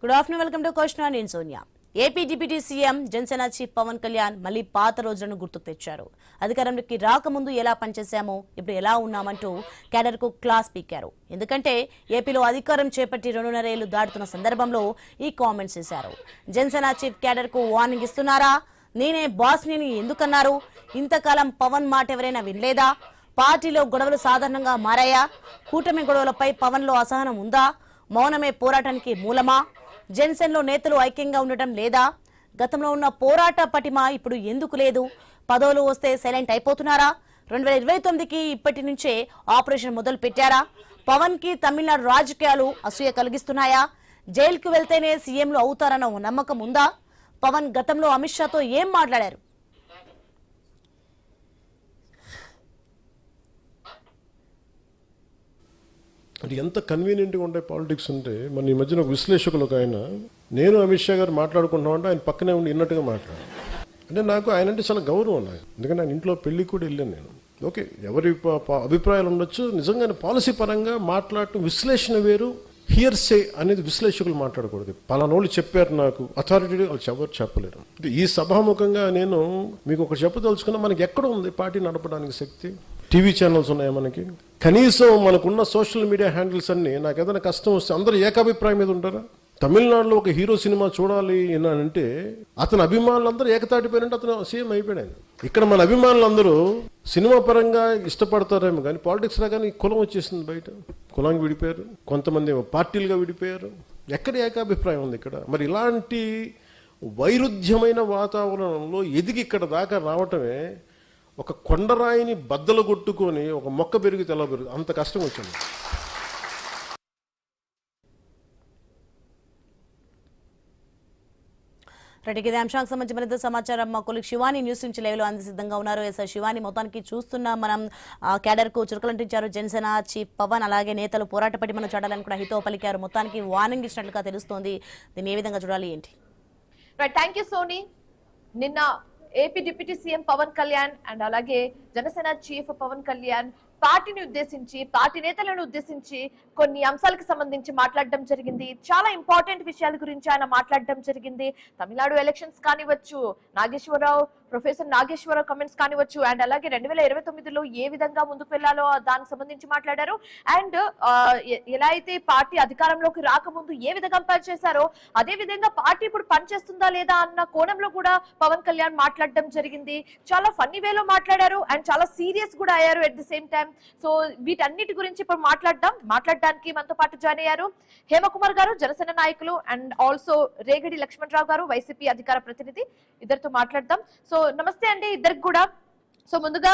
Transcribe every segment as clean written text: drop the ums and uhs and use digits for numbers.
Good afternoon, welcome to question. నేను Sonia. AP deputy CM Janasena chief Pawan Kalyan మళ్లీ పాత రోజులను గుర్తుకు తెచ్చారు. అధికారంలోకి రాకముందు ఎలా పనిచేశామో ఇప్పుడు ఎలా ఉన్నామంటూ క్యాడర్ కు క్లాస్ పీకారు. ఎందుకంటే ఏపీలో అధికారం చేపట్టి 2.5 ఏళ్లు దాటుతున్న సందర్భంలో ఈ కామెంట్స్ చేశారు. జనసేన చీఫ్ క్యాడర్ కు వార్నింగ్ ఇస్తున్నారా? నేనే బాస్ ని ఎందుకన్నారు? ఇంతకాలం పవన్ మాట ఎవరైనా వినలేదా? పార్టీలో గొడవలు సాధారణంగా మారాయా? కూటమి గొడవలపై పవన్ లో అసహనం ఉందా? మౌనమే పోరాటానికి మూలమా? జనసేనలో నేతలు ఐక్యంగా ఉండటం లేదా? గతంలో ఉన్న పోరాట పటిమ ఇప్పుడు ఎందుకు లేదు? పదవులు వస్తే సైలెంట్ అయిపోతున్నారా? 2029కి ఇప్పటి నుంచే ఆపరేషన్ మొదలు పెట్టారా? పవన్ కి తమిళనాడు రాజకీయాలు అసూయ కలిగిస్తున్నాయా? జైలుకు వెళ్తేనే సీఎంలు అవుతారన్న నమ్మకం ఉందా? పవన్ గతంలో అమిత్ షాతో ఏం మాట్లాడారు? అంటే ఎంత కన్వీనియంట్గా ఉండే పాలిటిక్స్ అంటే మన ఈ మధ్యన ఒక విశ్లేషకులకు ఆయన నేను అమిత్ షా గారు మాట్లాడుకుంటున్నామంటే ఆయన పక్కనే ఉండి విన్నట్టుగా మాట్లాడారు. అంటే నాకు ఆయన అంటే చాలా గౌరవం నాకు, ఎందుకంటే ఆయన ఇంట్లో పెళ్ళికి కూడా వెళ్ళాను నేను. ఓకే, ఎవరి అభిప్రాయాలు ఉండొచ్చు, నిజంగానే పాలసీ పరంగా మాట్లాడటం విశ్లేషణ వేరు, హియర్సే అనేది విశ్లేషకులు మాట్లాడకూడదు. పలానోళ్ళు చెప్పారు నాకు అథారిటీ వాళ్ళు ఎవరు చెప్పలేరు. ఈ సభాముఖంగా నేను మీకు ఒకటి చెప్పదలుచుకున్నా, మనకి ఎక్కడ ఉంది పార్టీ నడపడానికి శక్తి? టీవీ ఛానల్స్ ఉన్నాయా మనకి? కనీసం మనకున్న సోషల్ మీడియా హ్యాండిల్స్ అన్నీ నాకు ఏదైనా కష్టం వస్తే అందరూ ఏకాభిప్రాయం మీద ఉంటారా? తమిళనాడులో ఒక హీరో సినిమా చూడాలి అంటే అతని అభిమానులందరూ ఏకతాటిపోయినంటే అతను సీఎం అయిపోయాడు. ఇక్కడ మన అభిమానులందరూ సినిమా పరంగా ఇష్టపడతారేమో కానీ పాలిటిక్స్ రాగానే కులం వచ్చేసింది బయట. కులానికి విడిపోయారు, కొంతమంది పార్టీలుగా విడిపోయారు. ఎక్కడ ఏకాభిప్రాయం ఉంది ఇక్కడ? మరి ఇలాంటి వైరుధ్యమైన వాతావరణంలో ఎదిగి ఇక్కడ దాకా రావటమే ఒక కొండరాయిని బద్దలు కొట్టుకొని ఒక మొక్క పెరిగితే ఎలా పెరుగు అంత కష్టం వచ్చింది. ఇదే అంశానికి సంబంధించి మరింత సమాచారం మా కొలిక్ శివాని న్యూస్ నుంచి లైవ్ లో అంది సిద్ధంగా ఉన్నారు. శివాని, మొత్తానికి చూస్తున్నా మనం క్యాడర్ కు చురుకలంటించారు జనసేన చీఫ్ పవన్. అలాగే నేతలు పోరాట పటిమను చూడాలని కూడా హితో పలికారు. మొత్తానికి వార్నింగ్ ఇచ్చినట్లుగా తెలుస్తోంది. దీన్ని ఏ విధంగా చూడాలి ఏంటి? Thank you Soni. నిన్న AP deputy CM Pawan Kalyan and అలాగే జనసేన చీఫ్ పవన్ కళ్యాణ్ పార్టీని ఉద్దేశించి, పార్టీ నేతలను ఉద్దేశించి కొన్ని అంశాలకు సంబంధించి మాట్లాడడం జరిగింది. చాలా ఇంపార్టెంట్ విషయాల గురించి ఆయన మాట్లాడడం జరిగింది. తమిళనాడు ఎలక్షన్స్ కానివచ్చు, ప్రొఫెసర్ నాగేశ్వరరావు కమెంట్స్ కానివచ్చు, అండ్ అలాగే 2029లో ఏ విధంగా ముందుకు వెళ్లాలో దానికి సంబంధించి మాట్లాడారు. అండ్ ఎలా అయితే పార్టీ అధికారంలోకి రాకముందు ఏ విధంగా పనిచేశారో అదే విధంగా పార్టీ ఇప్పుడు పనిచేస్తుందా లేదా అన్న కోణంలో కూడా పవన్ కళ్యాణ్ మాట్లాడడం జరిగింది. చాలా ఫన్నీ వేలో మాట్లాడారు అండ్ చాలా సీరియస్ కూడా అయ్యారు at the same time. So వీటన్నిటి గురించి ఇప్పుడు మాట్లాడడానికి మనతో పాటు జాయిన్ అయ్యారు హేమకుమార్ గారు, జనసేన నాయకులు, అండ్ ఆల్సో రేగడి లక్ష్మణరావు గారు, వైసీపీ అధికార ప్రతినిధి. ఇద్దరితో మాట్లాడదాం. సో నమస్తే అండి ఇద్దరికి కూడా. సో ముందుగా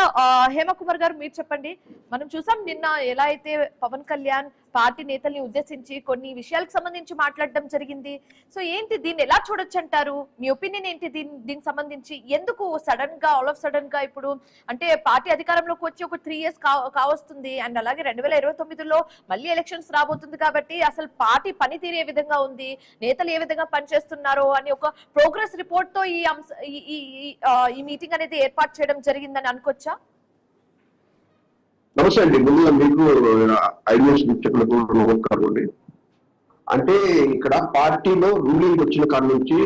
హేమకుమార్ గారు మీరు చెప్పండి. మనం చూసాం నిన్న ఎలా అయితే పవన్ కళ్యాణ్ పార్టీ నేతల్ని ఉద్దేశించి కొన్ని విషయాలకు సంబంధించి మాట్లాడడం జరిగింది. సో ఏంటి, దీన్ని ఎలా చూడొచ్చు అంటారు? మీ ఒపీనియన్ ఏంటి దీనికి సంబంధించి? ఎందుకు సడన్ గా ఆల్ ఆఫ్ సడన్ గా ఇప్పుడు అంటే పార్టీ అధికారంలోకి వచ్చి ఒక 3 years కావస్తుంది అండ్ అలాగే 2029లో మళ్ళీ ఎలక్షన్స్ రాబోతుంది కాబట్టి అసలు పార్టీ పనితీరు ఏ విధంగా ఉంది, నేతలు ఏ విధంగా పనిచేస్తున్నారో అని ఒక ప్రోగ్రెస్ రిపోర్ట్ తో ఈ మీటింగ్ అనేది ఏర్పాటు చేయడం జరిగిందని అనుకోవచ్చా? నమస్తే అండి. ముందుగా మీకు ఐడియాస్ వీక్షకులకు నమస్కారం అండి. అంటే ఇక్కడ పార్టీలో రూలింగ్ వచ్చిన కాడ నుంచి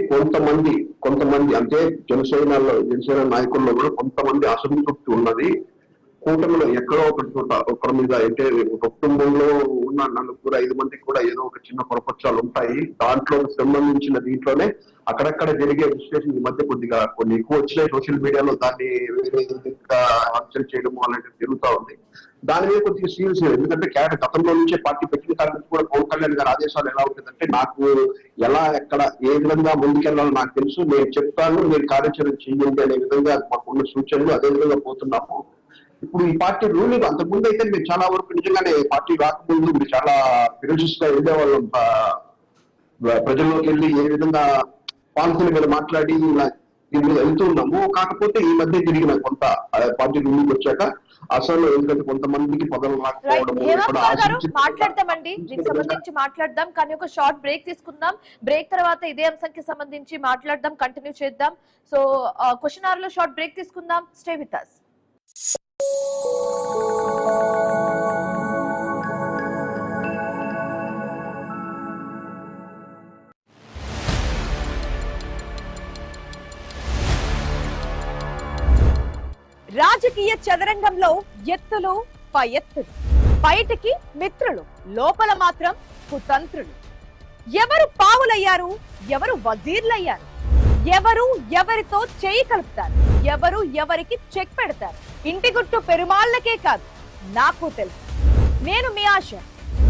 కొంతమంది అంటే జనసేన నాయకుల్లో కూడా కొంతమంది అసంతృప్తి ఉన్నది. కూటమిలో ఎక్కడో ఒకటి చోట ఒకరి మీద అంటే ఒక కుటుంబంలో ఉన్న 4-5 మందికి కూడా ఏదో ఒక చిన్న పొరపక్షాలు ఉంటాయి. దాంట్లో సంబంధించిన దీంట్లోనే అక్కడక్కడ జరిగే విశ్లేషణ ఈ మధ్య కొద్దిగా కొన్ని ఎక్కువ వచ్చినాయి. సోషల్ మీడియాలో దాన్ని వేరే హత్యలు చేయడం అలాంటివి జరుగుతూ ఉంది. దాని మీద కొద్దిగా సీరియస్, ఎందుకంటే గతంలో నుంచే పార్టీ పెట్టిన కాడ నుంచి కూడా పవన్ కళ్యాణ్ గారి ఆదేశాలు ఎలా ఉంటుందంటే నాకు ఎలా ఎక్కడ ఏ విధంగా ముందుకెళ్లాలో నాకు తెలుసు, నేను చెప్తాను, మీరు కార్యాచరణ చేయండి అనే విధంగా మాకున్న సూచనలు అదే విధంగా పోతున్నాము. ఇప్పుడు ఈ పార్టీ రూలింగ్ అంతకుముందు అయితే మీరు చాలా వరకు నిజంగానే పార్టీ రాకముందు మీరు చాలా ఫిరోషియస్ గా ఉండేవాళ్ళం. ప్రజల్లోకి వెళ్ళి ఏ విధంగా పాలసీల మీద మాట్లాడి దీని మీద వెళ్తూ ఉన్నాము. కాకపోతే ఈ మధ్య జరిగిన కొంత పార్టీ రూలింగ్ వచ్చాక అసలు ఎందుకంటే కొంతమందికి పదవులు మాట్లాడదామండి, దీనికి సంబంధించి మాట్లాడదాం. కానీ ఒక షార్ట్ బ్రేక్ తీసుకుందాం. బ్రేక్ తర్వాత ఇదే అంశానికి సంబంధించి మాట్లాడదాం, కంటిన్యూ చేద్దాం. సో క్వశ్చన్ అవర్ లో షార్ట్ బ్రేక్ తీసుకుందాం. Stay with us. రాజకీయ చదరంగంలో ఎత్తులు పై ఎత్తులు, బయటికి మిత్రులు, లోపల మాత్రం కుతంత్రులు. ఎవరు పావులయ్యారు, ఎవరు వజీర్లయ్యారు, ఎవరు ఎవరితో చేయి కలుపుతారు, ఎవరు ఎవరికి చెక్ పెడతారు, ఇంటి గుట్టు పెరుమాళ్లకే కాదు నాకు తెలుసు. నేను మీ ఆశ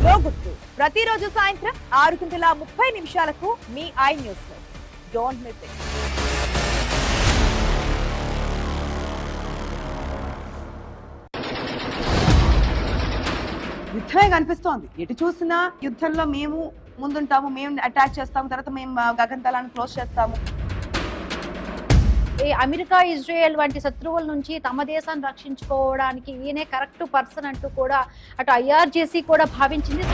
లోగుట్టు, ప్రతిరోజు సాయంత్రం 6:30 మీ ఐ న్యూస్ లో. Don't miss it. యుద్ధమే కనిపిస్తోంది. ఎటు చూసినా యుద్ధంలో మేము ముందుంటాము, మేము అటాక్ చేస్తాము, తర్వాత మేము గగనతలాన్ని క్లోజ్ చేస్తాము. ఈ అమెరికా, ఇజ్రాయెల్ వంటి శత్రువుల నుంచి తమ దేశాన్ని రక్షించుకోవడానికి ఈయనే కరెక్ట్ పర్సన్ అంటూ కూడా అటు IRGC కూడా భావించింది.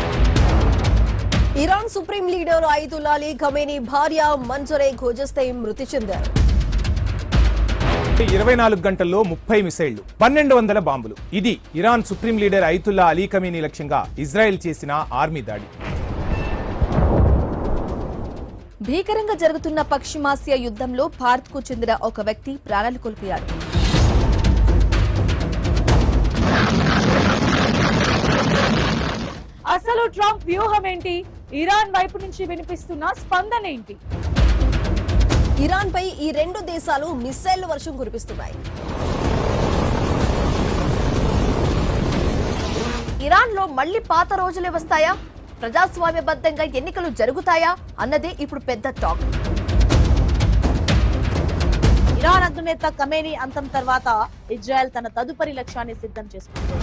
Iran supreme leader Ayatollah Ali Khamenei భార్య మన్సూరే ఖోజస్తీ మృతి చెందారు. 24 గంటల్లో 30 మిసైళ్లు, 1200 బాంబులు. ఇది Iran supreme leader Ayatollah Ali Khamenei లక్ష్యంగా ఇజ్రాయెల్ చేసిన ఆర్మీ దాడి. భీకరంగా జరుగుతున్న పశ్చిమాసియా యుద్ధంలో భారత్ కు చెందిన ఒక వ్యక్తి ప్రాణాలు కోల్పోయాడు. అసలు ట్రంప్ వ్యూహం ఏంటి? ఇరాన్ వైపు నుంచి వినిపిస్తున్న స్పందన ఏంటి? ఇరాన్ పై ఈ రెండు దేశాలు మిస్సైళ్ల వర్షం కురిపిస్తున్నాయి. ఇరాన్ లో మళ్లీ పాత రోజులే వస్తాయా? ప్రజాస్వామ్యబద్ధంగా ఎన్నికలు జరుగుతాయా అన్నదే ఇప్పుడు పెద్ద టాక్. ఇరాన్ అగ్రనేత ఖమేనీ అంతం తర్వాత ఇజ్రాయెల్ తన తదుపరి లక్ష్యాన్ని సిద్ధం చేసుకుంది.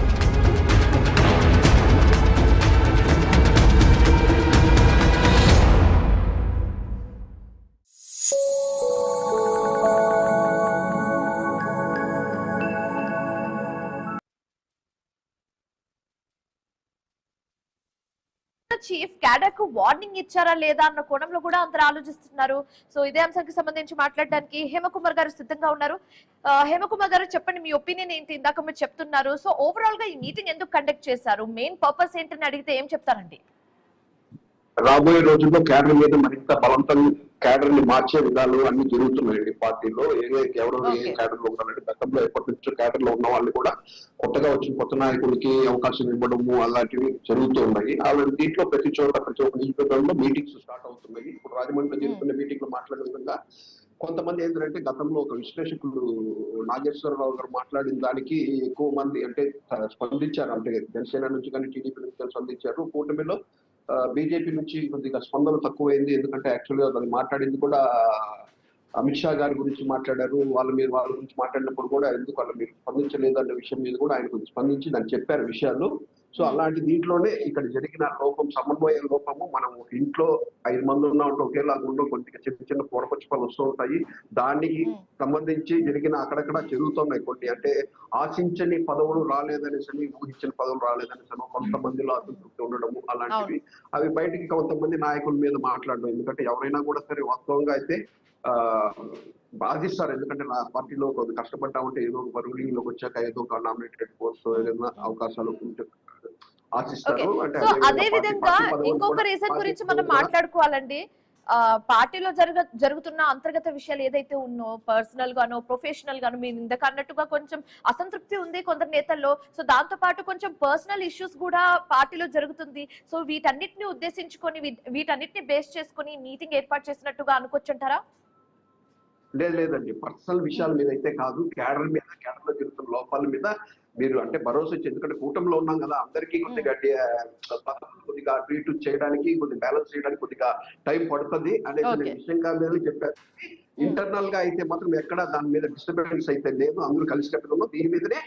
చీఫ్ క్యాడర్ కు వార్నింగ్ ఇచ్చారా లేదా అన్న కోణంలో కూడా అందరూ ఆలోచిస్తున్నారు. సో ఇదే అంశానికి సంబంధించి మాట్లాడడానికి హేమకుమార్ గారు సిద్ధంగా ఉన్నారు. హేమకుమార్ గారు చెప్పండి, మీ ఒపీనియన్ ఏంటి? ఇందాక మీరు చెప్తున్నారు, సో ఓవరాల్ గా ఈ మీటింగ్ ఎందుకు కండక్ట్ చేశారు, మెయిన్ పర్పస్ ఏంటని అడిగితే ఏం చెప్తారండి? రాబోయే రోజుల్లో క్యాడర్ మీద మరింత బలవంతం క్యాడర్ ని మార్చే విధాలు అన్ని జరుగుతున్నాయండి పార్టీలో. ఎవరు ఏ క్యాడర్ లో ఉన్నారంటే గతంలో ఎప్పటి నుంచో క్యాడర్ లో ఉన్న వాళ్ళు కూడా కొత్తగా వచ్చిన కొత్త నాయకులకి అవకాశం ఇవ్వడము అలాంటివి జరుగుతూ ఉన్నాయి. అలాంటి దీంట్లో ప్రతి ఒక్క నియోజకవర్గంలో మీటింగ్స్ స్టార్ట్ అవుతున్నాయి. ఇప్పుడు రాజమండ్రిలో జరుగుతున్న మీటింగ్ లో మాట్లాడే విధంగా కొంతమంది ఏంటంటే గతంలో ఒక విశ్లేషకులు నాగేశ్వరరావు గారు మాట్లాడిన దానికి ఎక్కువ మంది అంటే స్పందించారు. అంటే జనసేన నుంచి కానీ టీడీపీ నుంచి స్పందించారు. కూటమిలో బీజేపీ నుంచి కొద్దిగా స్పందన తక్కువైంది. ఎందుకంటే యాక్చువల్గా అది మాట్లాడింది కూడా అమిత్ షా గారి గురించి మాట్లాడారు. వాళ్ళ గురించి మాట్లాడినప్పుడు కూడా ఎందుకు వాళ్ళు మీరు స్పందించలేదు అన్న విషయం మీద కూడా ఆయన కొంచెం స్పందించి దాన్ని చెప్పారు విషయాలు. సో అలాంటి దీంట్లోనే ఇక్కడ జరిగిన లోపం, సమన్వయ లోపము. మనం ఇంట్లో 5 మంది ఉన్నామంటే ఒకేలాగా ఉండవు, కొద్దిగా చిన్న పొరపచ్చుపాలు వస్తూ ఉంటాయి. దానికి సంబంధించి జరిగిన అక్కడక్కడ జరుగుతున్నాయి కొన్ని, అంటే ఆశించని పదవులు రాలేదనేసని, ఊహించని పదవులు రాలేదనేసని కొంతమందిలో అసంతృప్తి ఉండడము అలాంటివి. అవి బయటికి కొంతమంది నాయకుల మీద మాట్లాడడం. ఎందుకంటే ఎవరైనా కూడా సరే వాస్తవంగా అయితే బాధిస్తారు. ఎందుకంటే నా పార్టీలో కొద్ది కష్టపడ్డా ఉంటే ఏదో ఒక రూలింగ్ లోకి వచ్చాక ఏదో ఒక నామినేటెడ్ పోస్ట్ ఏదైనా అవకాశాలు ఆశిస్తారు. అంటే అదే విధంగా ఇంకొక రీజన్ గురించి మనం మాట్లాడుకోవాలండి. పార్టీలో జరుగుతున్న అంతర్గత విషయాలు ఏదైతే ఉన్నో, పర్సనల్ గానో ప్రొఫెషనల్ గానో, మీరు ఇందాక అన్నట్టుగా కొంచెం అసంతృప్తి ఉంది కొందరు నేతల్లో. సో దాంతో పాటు కొంచెం పర్సనల్ ఇష్యూస్ కూడా పార్టీలో జరుగుతుంది. సో వీటన్నిటిని ఉద్దేశించుకొని, వీటన్నిటిని బేస్ చేసుకొని మీటింగ్ ఏర్పాటు చేసినట్టుగా అనుకోవచ్చంటారా? లేదండి, పర్సనల్ విషయాల మీద అయితే కాదు. క్యాడర్ మీద, క్యాడర్ లో జరుగుతున్న లోపాల మీద మీరు అంటే భరోసా ఇచ్చి, ఎందుకంటే కూటమిలో ఉన్నాం కదా, అందరికీ కొద్దిగా అటు ఇటు చేయడానికి, కొద్దిగా బ్యాలెన్స్ చేయడానికి కొద్దిగా టైం పడుతుంది అనే విషయంగా మీద చెప్పారు. ఇంటర్నల్ గా అయితే మాత్రం ఎక్కడ దాని మీద డిస్టర్బెన్స్ అయితే లేదు. అందరూ కలిసికట్టుగా దీని మీదనే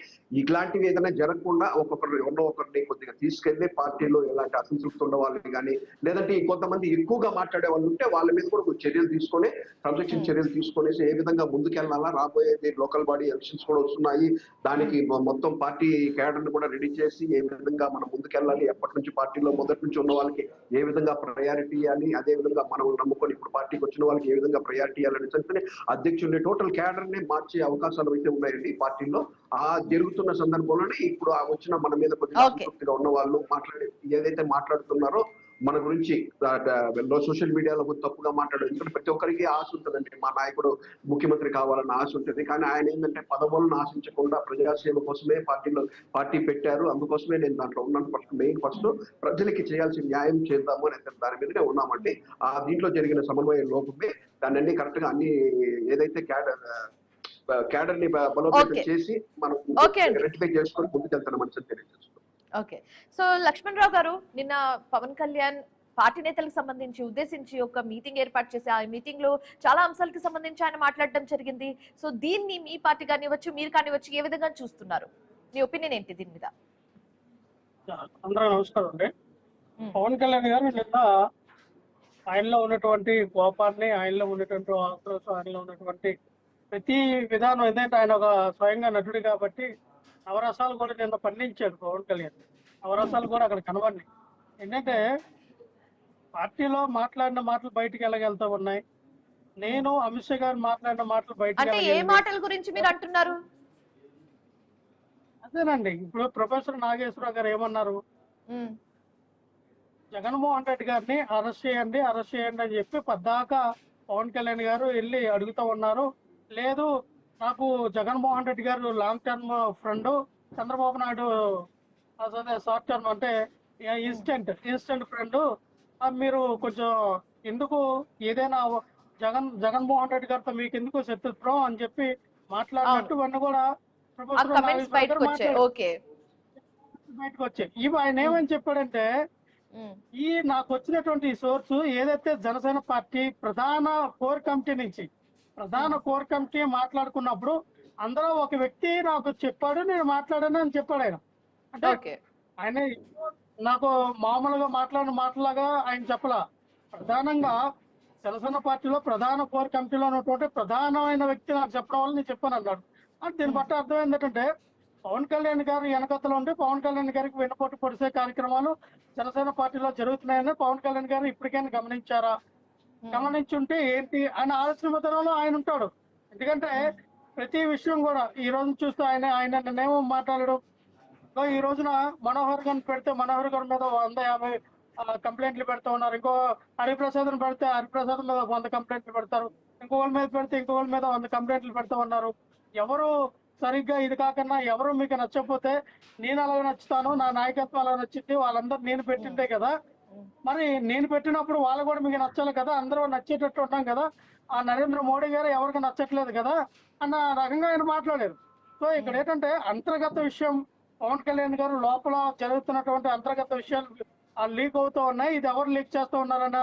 ఇట్లాంటివి ఏదైనా జరగకుండా ఎవరో ఒకరిని కొద్దిగా తీసుకెళ్లి పార్టీలో ఎలాంటి అసంతృప్తి ఉన్న వాళ్ళని కానీ, లేదంటే కొంతమంది ఎక్కువగా మాట్లాడే వాళ్ళు ఉంటే వాళ్ళ మీద కూడా చర్యలు తీసుకొని, క్రమశిక్షణ చర్యలు తీసుకొనేసి ఏ విధంగా ముందుకెళ్లాలా. రాబోయేది లోకల్ బాడీ ఎలక్షన్స్ కూడా వస్తున్నాయి. దానికి మొత్తం పార్టీ క్యాడర్ ని కూడా రెడీ చేసి ఏ విధంగా మనం ముందుకెళ్ళాలి, ఎప్పటి నుంచి పార్టీలో మొదటి నుంచి ఉన్న వాళ్ళకి ఏ విధంగా ప్రయారిటీ ఇవ్వాలి, అదే విధంగా మనం నమ్ముకొని ఇప్పుడు పార్టీకి వచ్చిన వాళ్ళకి ఏ విధంగా ప్రయారిటీ ఇవ్వాలని అధ్యక్షుడిని టోటల్ క్యాడర్ ని మార్చే అవకాశాలు అయితే ఉన్నాయండి పార్టీలో. ఆ జరుగుతున్న సందర్భంలోనే ఇప్పుడు వచ్చిన మన మీద కొద్దిగా అసంతృప్తిగా ఉన్న వాళ్ళు ఏదైతే మాట్లాడుతున్నారో మన గురించి సోషల్ మీడియాలో తప్పుగా మాట్లాడడం. ఎందుకంటే ప్రతి ఒక్కరికి ఆశ ఉంటుందండి, మా నాయకుడు ముఖ్యమంత్రి కావాలన్న ఆశ ఉంటుంది. కానీ ఆయన ఏంటంటే పదవులను ఆశించకుండా ప్రజాసేవ కోసమే పార్టీ పెట్టారు. అందుకోసమే నేను దాంట్లో ఉన్నాను. ఫస్ట్ ప్రజలకి చేయాల్సిన న్యాయం చేద్దాము అని దాని మీదనే ఉన్నామండి. దీంట్లో జరిగిన సమన్వయ లోపమే దాన్ని అన్ని కరెక్ట్ గా అన్ని ఏదైతే క్యాడర్ ని బలోపేతం చేసి మనం రెక్టిఫై చేసుకొని ముందుకెళ్తామని తెలియజేస్తున్నాం. ఓకే, సో లక్ష్మణ్ రావు గారు, నిన్న పవన్ కళ్యాణ్ పార్టీ నేతలకు సంబంధించి ఉద్దేశించి ఒక మీటింగ్ ఏర్పాటు చేసి ఆ మీటింగ్ లో చాలా అంశాలకు సంబంధించి ఆయన మాట్లాడడం జరిగింది. సో దీన్ని మీ పార్టీ కానివచ్చు, మీరు కానివచ్చు, ఏ విధంగా చూస్తున్నారు? మీ ఒపీనియన్ ఏంటి దీని మీద? అందరూ నమస్కారం అండి. పవన్ కళ్యాణ్ గారు నిన్న ఆయనలో ఉన్నటువంటి కోపాన్ని, ఆయనలో ఉన్నటువంటి ఆక్రోశం, ఆయనలో ఉన్నటువంటి ప్రతి విధానం ఏదైతే, ఆయన ఒక స్వయంగా నటుడు కాబట్టి నవరసాలు కూడా నిన్న పండించాడు పవన్ కళ్యాణ్. నవరసాలు కూడా అక్కడ కనబడినాయి. ఏంటంటే పార్టీలో మాట్లాడిన మాటలు బయటికి ఎలాగెళ్తా ఉన్నాయి, నేను అమిత్ షా గారు మాట్లాడిన మాటలు బయటకు ఏ మాటల గురించి మీరు అంటున్నారు? అదేనండి, ఇప్పుడు ప్రొఫెసర్ నాగేశ్వరరావు గారు ఏమన్నారు, జగన్మోహన్ రెడ్డి గారిని అరెస్ట్ చేయండి అని చెప్పి పద్దాకా పవన్ కళ్యాణ్ గారు వెళ్ళి అడుగుతూ ఉన్నారు. లేదు, నాకు జగన్మోహన్ రెడ్డి గారు long term friend, Chandrababu Naidu అదే షార్ట్ టర్మ్ అంటే ఇన్స్టెంట్ ఫ్రెండ్, మీరు కొంచెం ఎందుకు ఏదైనా జగన్మోహన్ రెడ్డి గారితో మీకు ఎందుకు శత్రుత్వం అని చెప్పి మాట్లాడినట్టు ఇవన్నీ కూడా బయటకు వచ్చాయి. ఇవి ఆయన ఏమని చెప్పాడంటే, ఈ నాకు వచ్చినటువంటి సోర్సు ఏదైతే జనసేన పార్టీ ప్రధాన కోర్ కమిటీ మాట్లాడుకున్నప్పుడు అందులో ఒక వ్యక్తి నాకు చెప్పాడు, నేను మాట్లాడాను అని చెప్పాడు ఆయన. అంటే ఆయన నాకు మామూలుగా మాట్లాడిన మాటలాగా ఆయన చెప్పలా. ప్రధానంగా జనసేన పార్టీలో ప్రధాన కోర్ కమిటీలో ఉన్నటువంటి ప్రధానమైన వ్యక్తి నాకు చెప్పడం వల్ల నేను చెప్పాను అన్నాడు. అంటే దీన్ని బట్టి అర్థం ఏంటంటే, పవన్ కళ్యాణ్ గారు వెనకతలో ఉండి పవన్ కళ్యాణ్ గారికి వెన్నుపోటు పొడిసే కార్యక్రమాలు జనసేన పార్టీలో జరుగుతున్నాయని పవన్ కళ్యాణ్ గారు ఇప్పటికైనా గమనించారా? గమనించుంటే ఏంటి ఆయన ఆలోచన విధానంలో ఆయన ఉంటాడు. ఎందుకంటే ప్రతి విషయం కూడా ఈ రోజు చూస్తే ఆయన నిన్నేమో మాట్లాడడం, ఈ రోజున మనోహర్ గారిని పెడితే మనోహర్ గారి మీద 150 కంప్లైంట్లు పెడతా ఉన్నారు. ఇంకో హరిప్రసాద్ పెడితే హరిప్రసాద్ మీద 100 కంప్లైంట్లు పెడతారు. ఇంకోళ్ళ మీద పెడితే ఇంకోళ్ళ మీద 100 కంప్లైంట్లు పెడతా ఉన్నారు. ఎవరు సరిగ్గా ఇది కాకుండా ఎవరు మీకు నచ్చకపోతే నేను అలాగే నచ్చుతాను, నా నాయకత్వం అలా నచ్చింది, వాళ్ళందరూ నేను పెట్టిందే కదా, మరి నేను పెట్టినప్పుడు వాళ్ళు కూడా మీకు నచ్చాలి కదా, అందరూ నచ్చేటట్టు ఉంటాం కదా, ఆ నరేంద్ర మోడీ గారు ఎవరికి నచ్చట్లేదు కదా అన్న రకంగా ఆయన మాట్లాడారు. సో ఇక్కడ ఏంటంటే అంతర్గత విషయం, పవన్ కళ్యాణ్ గారు లోపల జరుగుతున్నటువంటి అంతర్గత విషయాలు లీక్ అవుతూ ఉన్నాయి. ఇది ఎవరు లీక్ చేస్తూ ఉన్నారన్న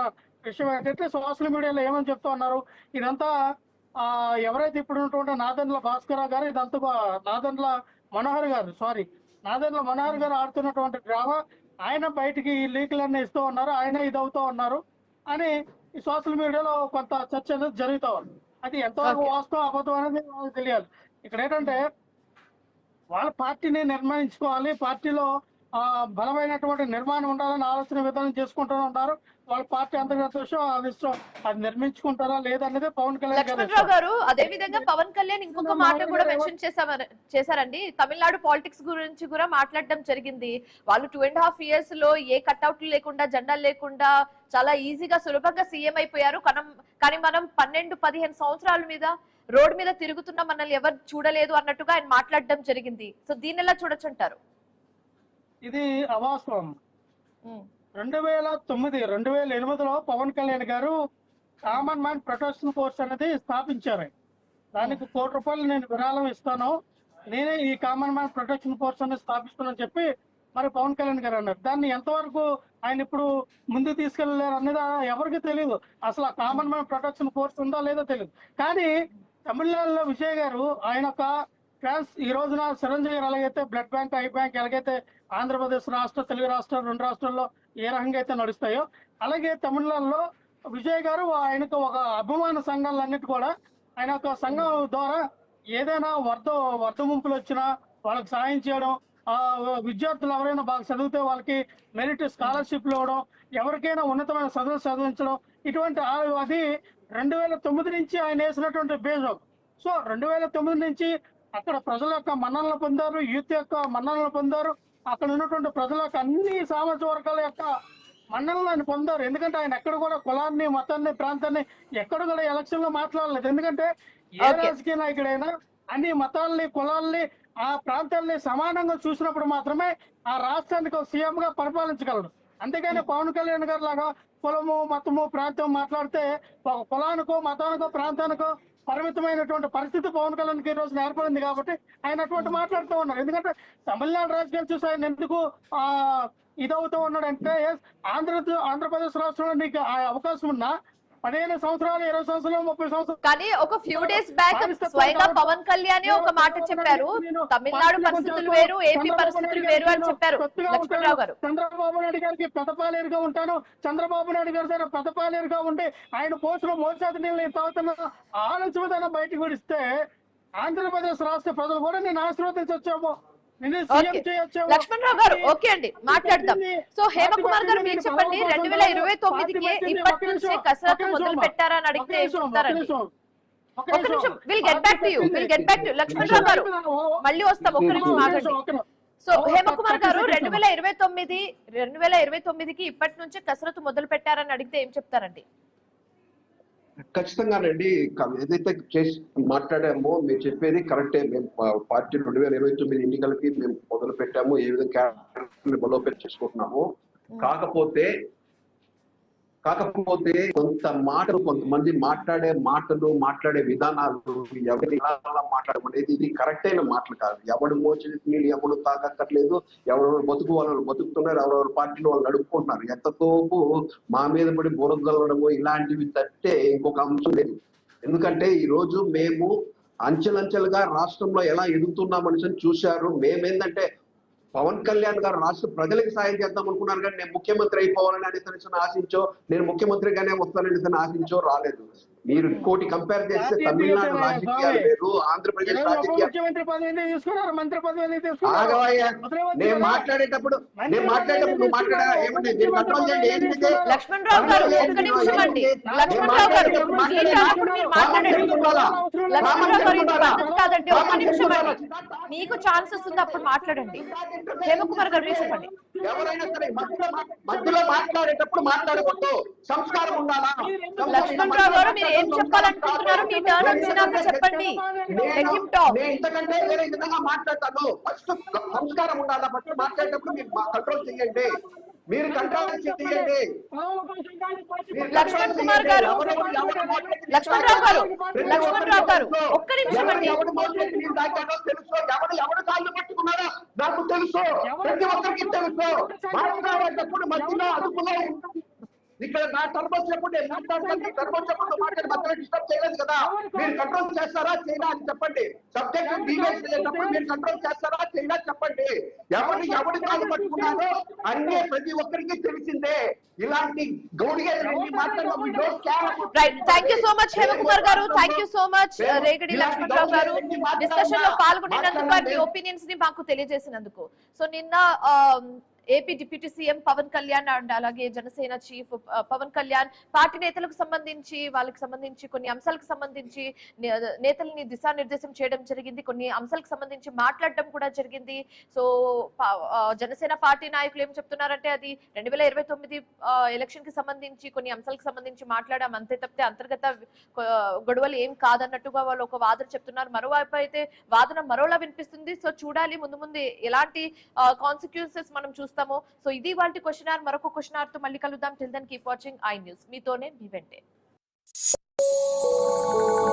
విషయం ఏంటంటే సోషల్ మీడియాలో ఏమని చెప్తా ఉన్నారు, ఇదంతా ఎవరైతే ఇప్పుడు ఉన్నటువంటి నాదెండ్ల భాస్కర్ గారు, ఇదంతా నాదెండ్ల మనోహర్ గారు ఆడుతున్నటువంటి డ్రామా, ఆయన బయటికి ఈ లీకులన్నీ ఇస్తూ ఉన్నారు, ఆయన ఇది అవుతూ ఉన్నారు అని ఈ సోషల్ మీడియాలో కొంత చర్చ అనేది జరుగుతూ ఉంది. అది ఎంతవరకు వాస్తవం అబద్ధం అనేది తెలియాలి. ఇక్కడ ఏంటంటే వాళ్ళ పార్టీని నిర్ణయించుకోవాలి, పార్టీలో బలమైనటువంటి నిర్మాణం ఉండాలని ఆలోచన విధానం చేసుకుంటూ ఉంటారు. వాళ్ళ పార్టీ అంతర్గత విషయం అది నిర్మించుకుంటారా లేదనేది పవన్ కళ్యాణ్ గారు. అదే విధంగా పవన్ కళ్యాణ్ ఇంకొక మాట కూడా మెన్షన్ చేశారండి. తమిళనాడు పాలిటిక్స్ గురించి కూడా మాట్లాడడం జరిగింది. వాళ్ళు 2.5 years లో ఏ కట్అవుట్లు లేకుండా, జెండాలు లేకుండా చాలా ఈజీగా సులభంగా సీఎం అయిపోయారు. కానీ మనం 12-15 సంవత్సరాల మీద రోడ్ మీద తిరుగుతున్నా మనల్ని ఎవరు చూడలేదు అన్నట్టుగా ఆయన మాట్లాడడం జరిగింది. సో దీన్ని ఎలా చూడొచ్చు అంటారు? ఇది అవాస్తవం. 2008లో పవన్ కళ్యాణ్ గారు కామన్ మ్యాన్ ప్రొటెక్షన్ ఫోర్స్ అనేది స్థాపించారు. దానికి ₹1 కోటి నేను విరాళం ఇస్తాను, నేనే ఈ కామన్ మ్యాన్ ప్రొటెక్షన్ ఫోర్స్ అనేది స్థాపిస్తానని చెప్పి మరి పవన్ కళ్యాణ్ గారు అన్నారు. దాన్ని ఎంతవరకు ఆయన ఇప్పుడు ముందుకు తీసుకెళ్లారు అనేది ఎవరికి తెలియదు. అసలు ఆ కామన్ మ్యాన్ ప్రొటెక్షన్ ఫోర్స్ ఉందా లేదో తెలియదు. కానీ తమిళనాడులో విజయ్ గారు ఆయన ఒక ఫ్యాన్స్, ఈ రోజున చిరంజీవి గారు ఎలాగైతే బ్లడ్ బ్యాంక్, ఐ బ్యాంక్ ఎలాగైతే ఆంధ్రప్రదేశ్ రాష్ట్ర, తెలుగు రాష్ట్రాలు 2 రాష్ట్రాల్లో ఏ రకంగా అయితే నడుస్తాయో, అలాగే తమిళనాడులో విజయ్ గారు ఆయనకు ఒక అభిమాన సంఘాలన్నిటి కూడా ఆయన ఒక సంఘం ద్వారా ఏదైనా వరద ముంపులు వచ్చినా వాళ్ళకి సాయం చేయడం, విద్యార్థులు ఎవరైనా బాగా చదివితే వాళ్ళకి మెరిట్ స్కాలర్షిప్లు ఇవ్వడం, ఎవరికైనా ఉన్నతమైన చదువులు చదివించడం, ఇటువంటి అది 2009 నుంచి ఆయన వేసినటువంటి బేజం. సో 2009 నుంచి అక్కడ ప్రజల యొక్క మన్ననలు పొందారు, యూత్ యొక్క మన్ననలు పొందారు. అక్కడ ఉన్నటువంటి ప్రజల యొక్క అన్ని సామాజిక వర్గాల యొక్క మన్నలను ఆయన పొందారు. ఎందుకంటే ఆయన ఎక్కడ కూడా కులాన్ని, మతాన్ని, ప్రాంతాన్ని ఎక్కడ కూడా ఎలక్షన్ లో మాట్లాడలేదు. ఎందుకంటే ఏ రాజకీయ నాయకుడైనా అన్ని మతాల్ని, కులాల్ని, ఆ ప్రాంతాల్ని సమానంగా చూసినప్పుడు మాత్రమే ఆ రాష్ట్రానికి సీఎం గా పరిపాలించగలడు. అంతేగాని పవన్ కళ్యాణ్ గారు లాగా కులము, మతము, ప్రాంతం మాట్లాడితే ఒక కులానికో, మతానికో, ప్రాంతానికో పరిమితమైనటువంటి పరిస్థితి పవన్ కళ్యాణ్ ఈ రోజు ఏర్పడింది. కాబట్టి ఆయన అటువంటి మాట్లాడుతూ ఉన్నారు. ఎందుకంటే తమిళనాడు రాజకీయాలు చూసి ఆయన ఎందుకు ఇదవుతూ ఉన్నాడంటే, ఆంధ్రప్రదేశ్ రాష్ట్రంలో నీకు ఆ అవకాశం ఉన్నా 15 సంవత్సరాలు, 20 సంవత్సరాలు, 30 సంవత్సరాలు. కానీ ఒక ఫ్యూ డేస్ బ్యాక్ స్వయంగా పవన్ కళ్యాణ్ ఒక మాట చెప్పారు, తమిళనాడు పరిస్థితులు వేరు, ఏపీ పరిస్థితులు వేరు అని చెప్పారు లక్ష్మణరావు గారు. చంద్రబాబు నాయుడు గారికి పెద్దపాలేరుగా ఉంటాను, చంద్రబాబు నాయుడు గారి దగ్గర పెద్దపాలేరుగా ఉండి ఆయన పోసిన మోసాది నీళ్ళు తాగుతున్న ఆలోచన బయటకు విడిస్తే ఆంధ్రప్రదేశ్ రాష్ట్ర ప్రజలు కూడా నేను ఆశీర్వదించి వచ్చాము. లక్ష్మణరావు గారు ఓకే అండి, మాట్లాడదాం. సో హేమకుమార్ గారు మీరు చెప్పండి, 2029కి ఇప్పటి నుంచే కసరత్తు మొదలు పెట్టారని అడిగితే ఏం చెప్తారండి? ఒక్క నిమిషం, will get back to you. Lakshmanarao గారు మళ్ళీ వస్తాం, ఒక్క నిమిషం ఆగండి. సో హేమకుమార్ గారు 2029కి ఇప్పటి నుంచే కసరత్తు మొదలు పెట్టారని అడిగితే ఏం చెప్తారండి? ఖచ్చితంగానండి. ఏదైతే చేసి మాట్లాడామో మీరు చెప్పేది కరెక్టే. మేము పార్టీ 2029 ఎన్నికలకి మేము మొదలు పెట్టాము, ఏ విధంగా బలోపేతం చేసుకుంటున్నాము. కాకపోతే కొంతమంది మాట్లాడే విధానాలు ఎవరి మాట్లాడడం అనేది ఇది కరెక్ట్ అయిన మాటలు కాదు. ఎవడు మోచిన నీళ్ళు ఎవరు తాగక్కర్లేదు, ఎవరెవరు బతుకు వాళ్ళు బతుకుతున్నారు, ఎవరెవరు పార్టీలు వాళ్ళు నడుపుకుంటున్నారు. ఎంతతోపు మా మీద పడి బురదలడము ఇలాంటివి తట్టే ఇంకొక అంశం లేదు. ఎందుకంటే ఈ రోజు మేము అంచెలంచెలుగా రాష్ట్రంలో ఎలా ఎదుగుతున్నామని చూశారు. మేమేందంటే పవన్ కళ్యాణ్ గారు రాష్ట్ర ప్రజలకు సాయం చేద్దాం అనుకున్నారు, కానీ నేను ముఖ్యమంత్రి అయిపోవాలని అనేసి ఆశించో, నేను ముఖ్యమంత్రిగానే వస్తానని ఆశించో రాలేదు. మీరు ఇంకోటి కంపేర్ చేస్తే తమిళనాడు రాజకీయాలు వేరు, ఆంధ్రప్రదేశ్ రాజకీయాలు. నేను మాట్లాడేటప్పుడు నువ్వు మాట్లాడా ఏమండి? మీరు కంట్రోల్ చేయండి. లక్ష్మణరావు గారు ఒక్క నిమిషం అండి. లక్ష్మణరావు గారు కాదండి, ఒక్క నిమిషం అండి, మీకు ఛాన్సెస్ ఉంది, అప్పుడు మాట్లాడండి. హేమకుమార్ గారు చెప్పండి. ఎవరైనా సరే మధ్యలో మాట్లాడేటప్పుడు మాట్లాడకూడదు, సంస్కారం ఉండాలా? లక్ష్మణరావు గారు మీరు ఏం చెప్పాలనుకుంటున్నారు? మీ టర్న్ వచ్చినాక చెప్పండి. నేను ఇంతకంటే వేరే విధంగా మాట్లాడతాను. ఫస్ట్ సంస్కారం ఉండాలా? ఫస్ట్ మాట్లాడేటప్పుడు మీరు కంట్రోల్ చేయండి, మీరు కంట్రోల్ చేయండి. లక్ష్మణరావు గారు ఒక్క నిమిషం అండి. ఎవరు తెలుసు, ఎవరు కాళ్ళు పట్టుకున్నారో నాకు తెలుసు, ప్రతి ఒక్కరికి తెలుసు. మాట్లాడేటప్పుడు మధ్యలో అదుపులో ఇక్కడ నా టర్మ్ వచ్చినప్పుడు నేను మాట్లాడతాను, టర్మ్ వచ్చినప్పుడు మాట్లాడి మధ్యలో డిస్టర్బ్ చేయలేదు కదా. మీరు కంట్రోల్ చేస్తారా చేయరా అని చెప్పండి. సబ్జెక్ట్ డీవేట్ చేసేటప్పుడు మీరు కంట్రోల్ చేస్తారా చేయరా చెప్పండి. ఎవరు కాలు పట్టుకున్నారో అన్నీ ప్రతి ఒక్కరికి తెలిసిందే. ఇలాంటి గౌడిగా thank you so much Hemakumar garu, thank you so much రేగడి లక్ష్మణరావు గారు, డిస్కషన్ లో పాల్గొనేందుకు, మీ ఒపీనియన్స్ ని మాకు తెలియజేసినందుకు. సో నిన్న AP deputy CM Pawan Kalyan and అలాగే జనసేన చీఫ్ పవన్ కళ్యాణ్ పార్టీ నేతలకు సంబంధించి, వాళ్ళకి సంబంధించి కొన్ని అంశాలకు సంబంధించి నేతల్ని దిశానిర్దేశం చేయడం జరిగింది, కొన్ని అంశాలకు సంబంధించి మాట్లాడడం కూడా జరిగింది. సో జనసేన పార్టీ నాయకులు ఏం చెప్తున్నారంటే అది 2029 ఎలక్షన్ కి సంబంధించి కొన్ని అంశాలకు సంబంధించి మాట్లాడాం, అంతే తప్పితే అంతర్గత గొడవలు ఏం కాదన్నట్టుగా వాళ్ళు ఒక వాదన చెప్తున్నారు. మరోవైపు అయితే వాదన మరోలా వినిపిస్తుంది. సో చూడాలి ముందు ముందు ఎలాంటి కాన్సిక్వెన్సెస్ మనం చూస్తాం. సో ఇది వాటి క్వశ్చన్ అవర్. మరొక క్వశ్చన్ అవర్ తో మళ్ళీ కలుద్దాం. Till then keep watching iNews. మీతోనే మీ వెంటే.